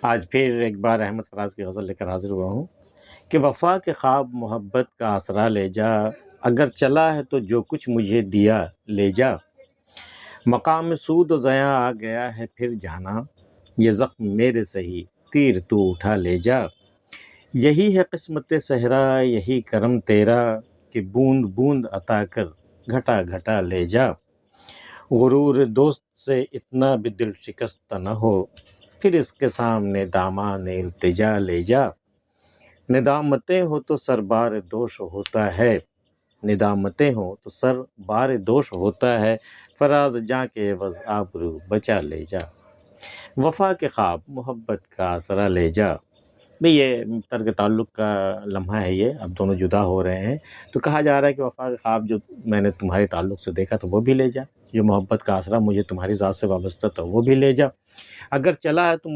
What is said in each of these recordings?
آج پھر ایک بار احمد فراز کی غزل لے کر حاضر ہوا ہوں کہ وفا کے خواب محبت کا آسرا لے جا، اگر چلا ہے تو جو کچھ مجھے دیا لے جا، مقام سود و زیاں آ گیا ہے پھر جانا، یہ زخم میرے سہی تیر تو اٹھا لے جا، یہی ہے قسمت صحرا یہی کرم تیرا کہ بوند بوند عطا کر گھٹا گھٹا لے جا، غرور دوست سے اتنا بھی دل شکست نہ ہو، پھر اس کے سامنے دامان التجا لے جا، ندامتیں ہو تو سر بار دوش ہوتا ہے، ندامتیں ہو تو سر بار دوش ہوتا ہے، فراز جاں کے عوض آبرو بچا لے جا، وفا کے خواب محبت کا آسرا لے جا۔ بھئی یہ ترک تعلق کا لمحہ ہے، یہ اب دونوں جدا ہو رہے ہیں تو کہا جا رہا ہے کہ وفا کے خواب جو میں نے تمہارے تعلق سے دیکھا تو وہ بھی لے جا، جو محبت کا آسرا مجھے تمہاری ذات سے وابستہ تھا وہ بھی لے جا، اگر چلا ہے تو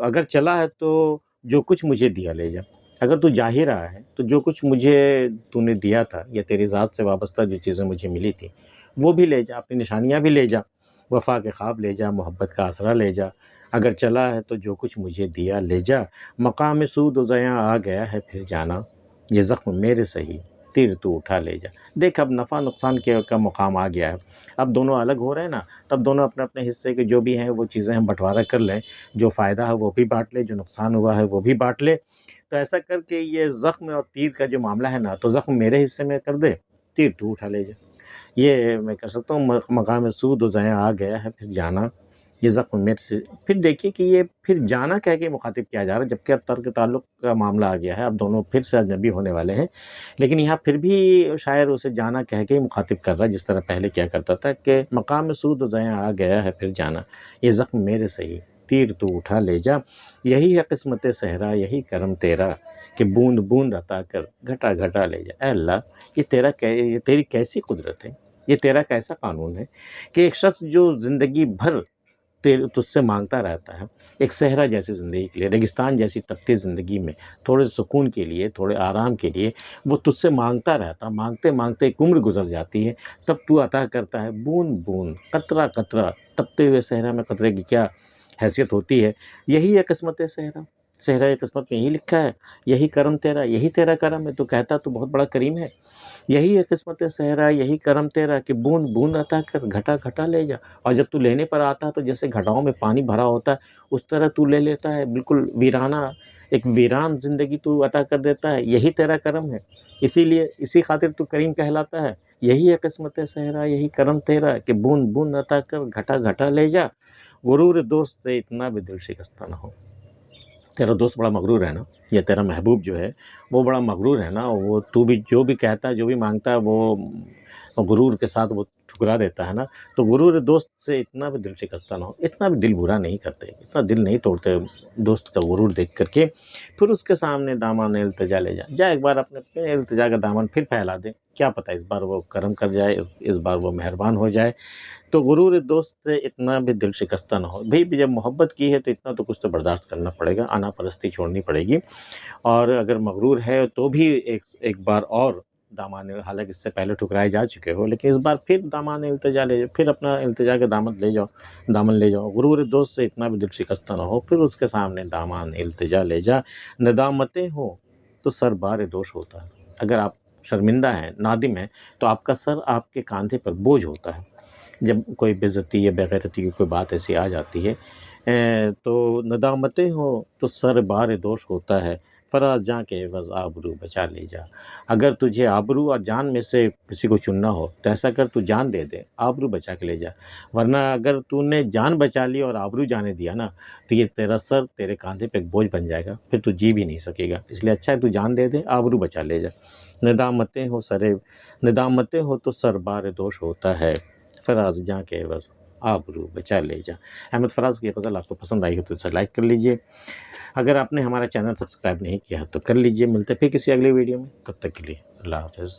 اگر چلا ہے تو جو کچھ مجھے دیا لے جا، اگر تو جا ہی رہا ہے تو جو کچھ مجھے تو نے دیا تھا یا تیری ذات سے وابستہ جو چیزیں مجھے ملی تھیں وہ بھی لے جا، اپنی نشانیاں بھی لے جا، وفا کے خواب لے جا، محبت کا آسرا لے جا، اگر چلا ہے تو جو کچھ مجھے دیا لے جا، مقام سود و زیاں آ گیا ہے پھر جانا، یہ زخم میرے سہی تیر تو اٹھا لے جا۔ دیکھ اب نفع نقصان کا مقام آ گیا ہے، اب دونوں الگ ہو رہے ہیں نا، تب دونوں اپنے اپنے حصے کے جو بھی ہیں وہ چیزیں ہم بٹوارہ کر لیں، جو فائدہ ہے وہ بھی بانٹ لے، جو نقصان ہوا ہے وہ بھی بانٹ لے، تو ایسا کر کے یہ زخم اور تیر کا جو معاملہ ہے نا، تو زخم میرے حصے میں کر دے، تیر تو اٹھا لے جا، یہ میں کر سکتا ہوں، مقام سود و زیاں آ گیا ہے پھر جانا، یہ زخم میرے سے۔ پھر دیکھیے کہ یہ پھر جانا کہہ کے مخاطب کیا جا رہا ہے، جبکہ اب ترک تعلق کا معاملہ آ گیا ہے، اب دونوں پھر سے اجنبی ہونے والے ہیں، لیکن یہاں پھر بھی شاعر اسے جانا کہہ کے مخاطب کر رہا ہے، جس طرح پہلے کیا کرتا تھا کہ مقام سود و زیاں آ گیا ہے پھر جانا، یہ زخم میرے سہی تیر تو اٹھا لے جا، یہی ہے قسمت صحرا یہی کرم تیرا کہ بوند بوند عطا کر گھٹا گھٹا لے جا۔ اے اللہ، یہ تیری کیسی قدرت ہے، یہ تیرا کیسا قانون ہے کہ ایک شخص جو زندگی بھر تجھ سے مانگتا رہتا ہے، ایک صحرا جیسی زندگی کے لیے، ریگستان جیسی تپتی زندگی میں تھوڑے سکون کے لیے، تھوڑے آرام کے لیے وہ تجھ سے مانگتا رہتا، مانگتے مانگتے ایک عمر گزر جاتی ہے، تب تو عطا کرتا ہے بوند بوند قطرہ قطرہ، تپتے ہوئے صحرا میں قطرے کی کیا حیثیت ہوتی ہے، یہی ہے قسمت صحرا، صحرا قسمت میں یہی لکھا ہے، یہی کرم تیرا، یہی تیرا کرم ہے، تو کہتا تو بہت بڑا کریم ہے، یہی ہے قسمت صحرا یہی کرم تیرا کہ بوند بوند عطا کر گھٹا گھٹا لے جا، اور جب تو لینے پر آتا ہے تو جیسے گھٹاؤں میں پانی بھرا ہوتا ہے اس طرح تو لے لیتا ہے، بالکل ویرانہ ایک ویران زندگی تو عطا کر دیتا ہے، یہی تیرا کرم ہے، اسی لیے اسی خاطر تو کریم کہلاتا ہے، یہی ہے قسمت صحرا یہی کرم تیرا کہ بوند بوند عطا کر گھٹا گھٹا لے جا، غرور دوست سے اتنا بھی دل شکستہ نہ ہو۔ تیرا دوست بڑا مغرور ہے نا، یا تیرا محبوب جو ہے وہ بڑا مغرور ہے نا، وہ تو بھی جو بھی کہتا ہے جو بھی مانگتا ہے وہ غرور کے ساتھ وہ ٹھکرا دیتا ہے نا، تو غرور دوست سے اتنا بھی دل شکستہ نہ ہو، اتنا بھی دل برا نہیں کرتے، اتنا دل نہیں توڑتے دوست کا غرور دیکھ کر کے، پھر اس کے سامنے دامان التجا لے جا ایک بار اپنے التجا کا دامن پھر پھیلا دے، کیا پتہ اس بار وہ کرم کر جائے، اس بار وہ مہربان ہو جائے، تو غرور دوست سے اتنا بھی دل شکستہ نہ ہو۔ بھئی جب محبت کی ہے تو اتنا تو کچھ تو برداشت کرنا پڑے گا، آنا پرستی چھوڑنی پڑے گی، اور اگر مغرور ہے تو بھی ایک بار اور دامان، حالانکہ اس سے پہلے ٹھکرائے جا چکے ہو، لیکن اس بار پھر دامان التجا لے جاؤ، پھر اپنا التجا کا دامن لے جاؤ، غرور دوست سے اتنا بھی دل شکستہ نہ ہو، پھر اس کے سامنے دامان التجا لے جا، ندامتیں ہوں تو سر بار دوش ہوتا ہے، اگر آپ شرمندہ ہیں، نادم ہیں، تو آپ کا سر آپ کے کاندھے پر بوجھ ہوتا ہے، جب کوئی بے عزتی یا بے غیرتی کی کوئی بات ایسی آ جاتی ہے، تو ندامتیں ہوں تو سر بار دوش ہوتا ہے، فراز جاں کے عوض آبرو بچا لے جا، اگر تجھے آبرو اور جان میں سے کسی کو چننا ہو تو ایسا کر تو جان دے دے، آبرو بچا کے لے جا، ورنہ اگر تو نے جان بچا لی اور آبرو جانے دیا نا تو یہ تیرا سر تیرے کاندھے پہ ایک بوجھ بن جائے گا، پھر تو جی بھی نہیں سکے گا، اس لیے اچھا ہے تو جان دے دے، آبرو بچا لے جا، ندامتیں ہو تو سر بار دوش ہوتا ہے، فراز جاں کے عوض آبرو بچا لے جا۔ احمد فراز کی غزل آپ کو پسند آئی ہو تو اسے لائک کر لیجئے، اگر آپ نے ہمارا چینل سبسکرائب نہیں کیا تو کر لیجئے، ملتے پھر کسی اگلے ویڈیو میں، تب تک کے لیے اللہ حافظ۔